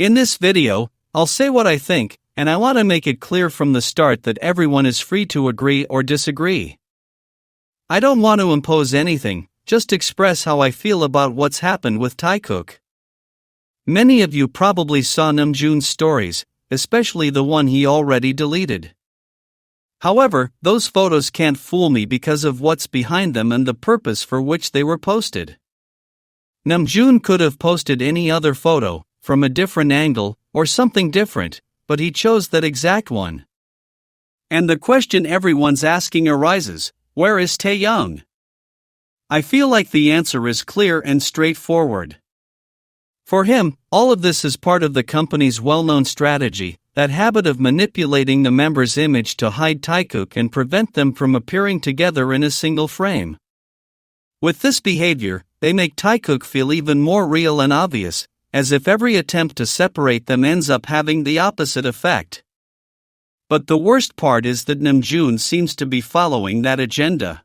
In this video, I'll say what I think, and I want to make it clear from the start that everyone is free to agree or disagree. I don't want to impose anything, just express how I feel about what's happened with Taekook. Many of you probably saw NAMJOON's stories, especially the one he already deleted. However, those photos can't fool me because of what's behind them and the purpose for which they were posted. NAMJOON could have posted any other photo, from a different angle, or something different, but he chose that exact one. And the question everyone's asking arises, where is Taehyung? I feel like the answer is clear and straightforward. For him, all of this is part of the company's well-known strategy, that habit of manipulating the members' image to hide Taekook and prevent them from appearing together in a single frame. With this behavior, they make Taekook feel even more real and obvious, as if every attempt to separate them ends up having the opposite effect. But the worst part is that NAMJOON seems to be following that agenda.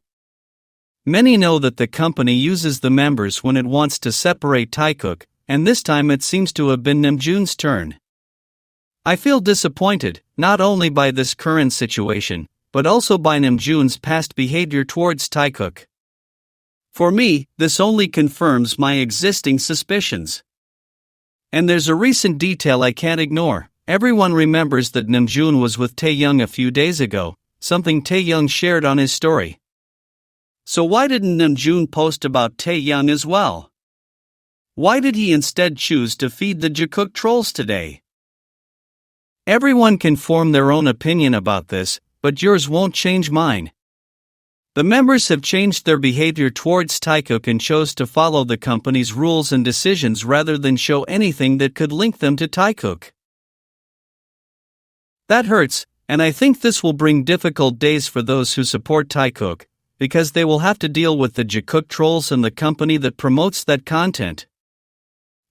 Many know that the company uses the members when it wants to separate Taekook, and this time it seems to have been NAMJOON's turn. I feel disappointed, not only by this current situation, but also by NAMJOON's past behavior towards Taekook. For me, this only confirms my existing suspicions. And there's a recent detail I can't ignore. Everyone remembers that NAMJOON was with Taehyung a few days ago, something Taehyung shared on his story. So why didn't NAMJOON post about Taehyung as well? Why did he instead choose to feed the jungkook trolls today? Everyone can form their own opinion about this, but yours won't change mine. The members have changed their behavior towards Taekook and chose to follow the company's rules and decisions rather than show anything that could link them to Taekook. That hurts, and I think this will bring difficult days for those who support Taekook, because they will have to deal with the jungkook trolls and the company that promotes that content.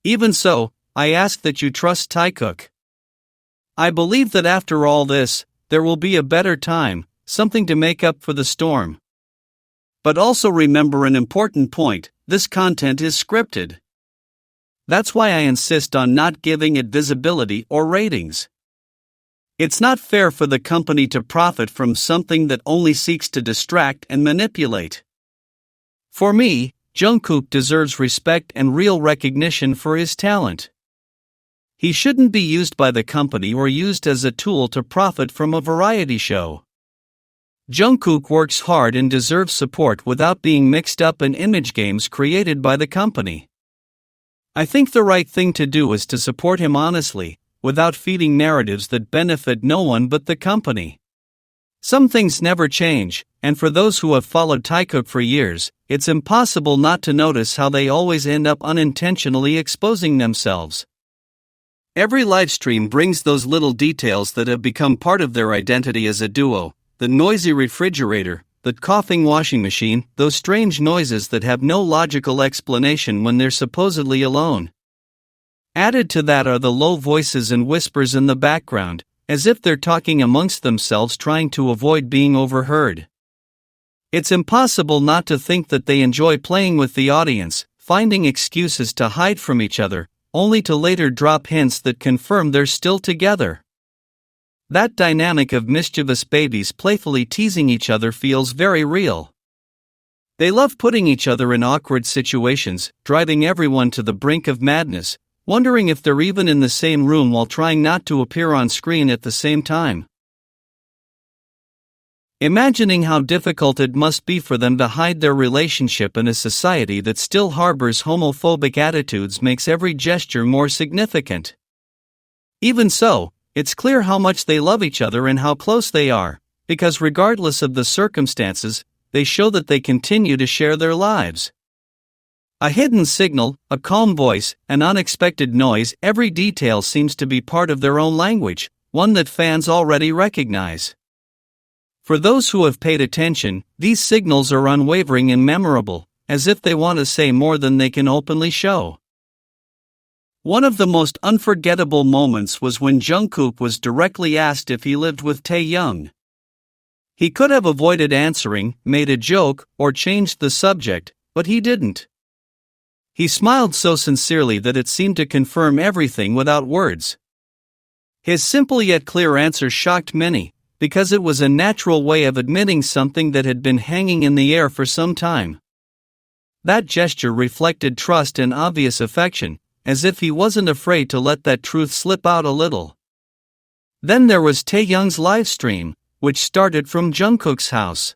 Even so, I ask that you trust Taekook. I believe that after all this, there will be a better time, something to make up for the storm. But also remember an important point, this content is scripted. That's why I insist on not giving it visibility or ratings. It's not fair for the company to profit from something that only seeks to distract and manipulate. For me, Jungkook deserves respect and real recognition for his talent. He shouldn't be used by the company or used as a tool to profit from a variety show. Jungkook works hard and deserves support without being mixed up in image games created by the company. I think the right thing to do is to support him honestly, without feeding narratives that benefit no one but the company. Some things never change, and for those who have followed Taekook for years, it's impossible not to notice how they always end up unintentionally exposing themselves. Every livestream brings those little details that have become part of their identity as a duo. The noisy refrigerator, the coughing washing machine, those strange noises that have no logical explanation when they're supposedly alone. Added to that are the low voices and whispers in the background, as if they're talking amongst themselves trying to avoid being overheard. It's impossible not to think that they enjoy playing with the audience, finding excuses to hide from each other, only to later drop hints that confirm they're still together. That dynamic of mischievous babies playfully teasing each other feels very real. They love putting each other in awkward situations, driving everyone to the brink of madness, wondering if they're even in the same room while trying not to appear on screen at the same time. Imagining how difficult it must be for them to hide their relationship in a society that still harbors homophobic attitudes makes every gesture more significant. Even so, it's clear how much they love each other and how close they are, because regardless of the circumstances, they show that they continue to share their lives. A hidden signal, a calm voice, an unexpected noise, every detail seems to be part of their own language, one that fans already recognize. For those who have paid attention, these signals are unwavering and memorable, as if they want to say more than they can openly show. One of the most unforgettable moments was when Jungkook was directly asked if he lived with Taehyung. He could have avoided answering, made a joke, or changed the subject, but he didn't. He smiled so sincerely that it seemed to confirm everything without words. His simple yet clear answer shocked many, because it was a natural way of admitting something that had been hanging in the air for some time. That gesture reflected trust and obvious affection, as if he wasn't afraid to let that truth slip out a little. Then there was Taehyung's live stream, which started from Jungkook's house.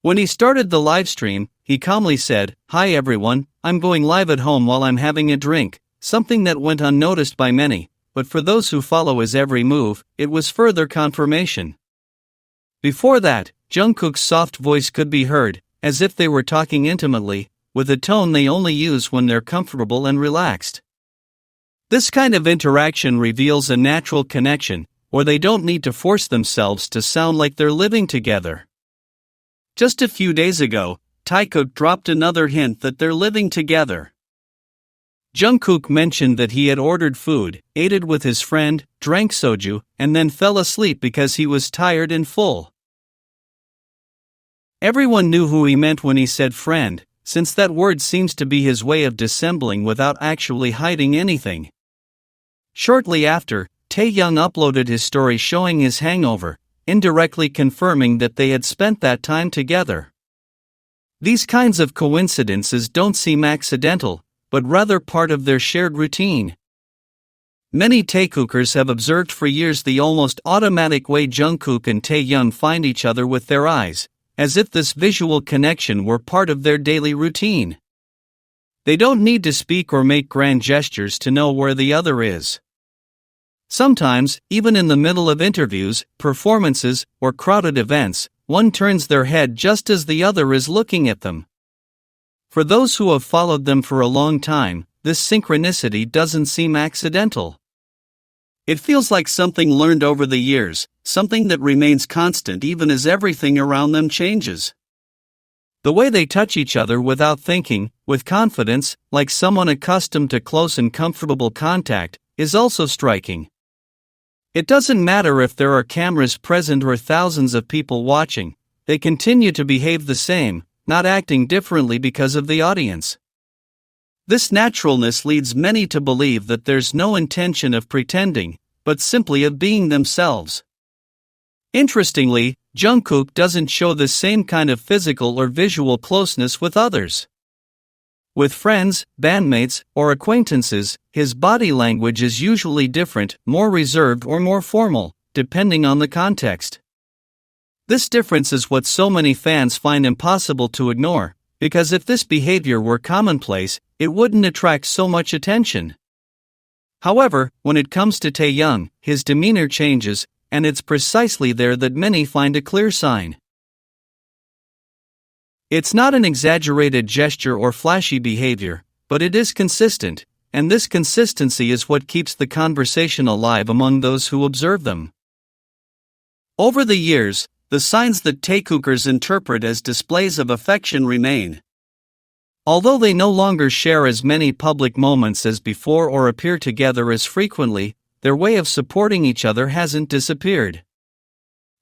When he started the live stream, he calmly said, "Hi everyone, I'm going live at home while I'm having a drink," something that went unnoticed by many, but for those who follow his every move, it was further confirmation. Before that, Jungkook's soft voice could be heard, as if they were talking intimately, with a tone they only use when they're comfortable and relaxed. This kind of interaction reveals a natural connection, or they don't need to force themselves to sound like they're living together. Just a few days ago, Taekook dropped another hint that they're living together. Jungkook mentioned that he had ordered food, ate it with his friend, drank soju, and then fell asleep because he was tired and full. Everyone knew who he meant when he said friend, since that word seems to be his way of dissembling without actually hiding anything. Shortly after, Taehyung uploaded his story showing his hangover, indirectly confirming that they had spent that time together. These kinds of coincidences don't seem accidental, but rather part of their shared routine. Many Taekookers have observed for years the almost automatic way Jungkook and Taehyung find each other with their eyes, as if this visual connection were part of their daily routine. They don't need to speak or make grand gestures to know where the other is. Sometimes, even in the middle of interviews, performances, or crowded events, one turns their head just as the other is looking at them. For those who have followed them for a long time, this synchronicity doesn't seem accidental. It feels like something learned over the years, something that remains constant even as everything around them changes. The way they touch each other without thinking, with confidence, like someone accustomed to close and comfortable contact, is also striking. It doesn't matter if there are cameras present or thousands of people watching, they continue to behave the same, not acting differently because of the audience. This naturalness leads many to believe that there's no intention of pretending, but simply of being themselves. Interestingly, Jungkook doesn't show the same kind of physical or visual closeness with others. With friends, bandmates, or acquaintances, his body language is usually different, more reserved or more formal, depending on the context. This difference is what so many fans find impossible to ignore, because if this behavior were commonplace, it wouldn't attract so much attention. However, when it comes to Taehyung, his demeanor changes, and it's precisely there that many find a clear sign. It's not an exaggerated gesture or flashy behavior, but it is consistent, and this consistency is what keeps the conversation alive among those who observe them. Over the years, the signs that Taekookers interpret as displays of affection remain. Although they no longer share as many public moments as before or appear together as frequently, their way of supporting each other hasn't disappeared.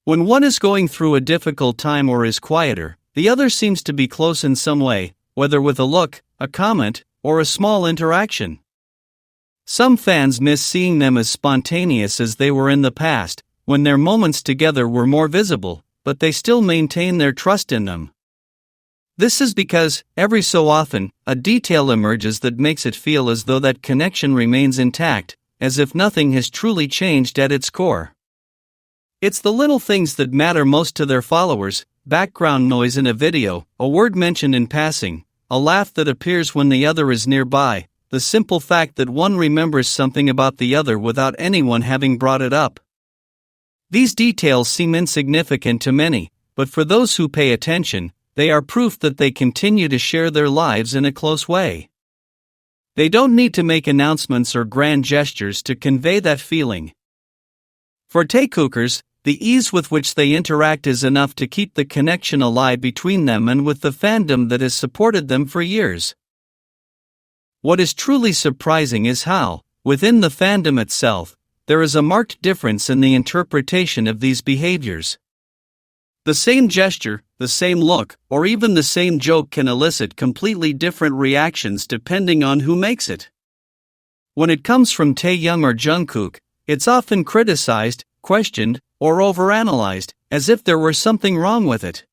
When one is going through a difficult time or is quieter, the other seems to be close in some way, whether with a look, a comment, or a small interaction. Some fans miss seeing them as spontaneous as they were in the past, when their moments together were more visible, but they still maintain their trust in them. This is because, every so often, a detail emerges that makes it feel as though that connection remains intact, as if nothing has truly changed at its core. It's the little things that matter most to their followers: background noise in a video, a word mentioned in passing, a laugh that appears when the other is nearby, the simple fact that one remembers something about the other without anyone having brought it up. These details seem insignificant to many, but for those who pay attention, they are proof that they continue to share their lives in a close way. They don't need to make announcements or grand gestures to convey that feeling. For Taekookers, the ease with which they interact is enough to keep the connection alive between them and with the fandom that has supported them for years. What is truly surprising is how, within the fandom itself, there is a marked difference in the interpretation of these behaviors. The same gesture, the same look, or even the same joke can elicit completely different reactions depending on who makes it. When it comes from Taehyung or Jungkook, it's often criticized, questioned, or overanalyzed, as if there were something wrong with it.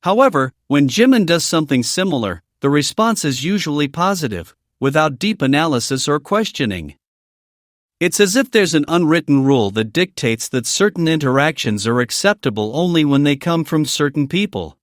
However, when Jimin does something similar, the response is usually positive, without deep analysis or questioning. It's as if there's an unwritten rule that dictates that certain interactions are acceptable only when they come from certain people.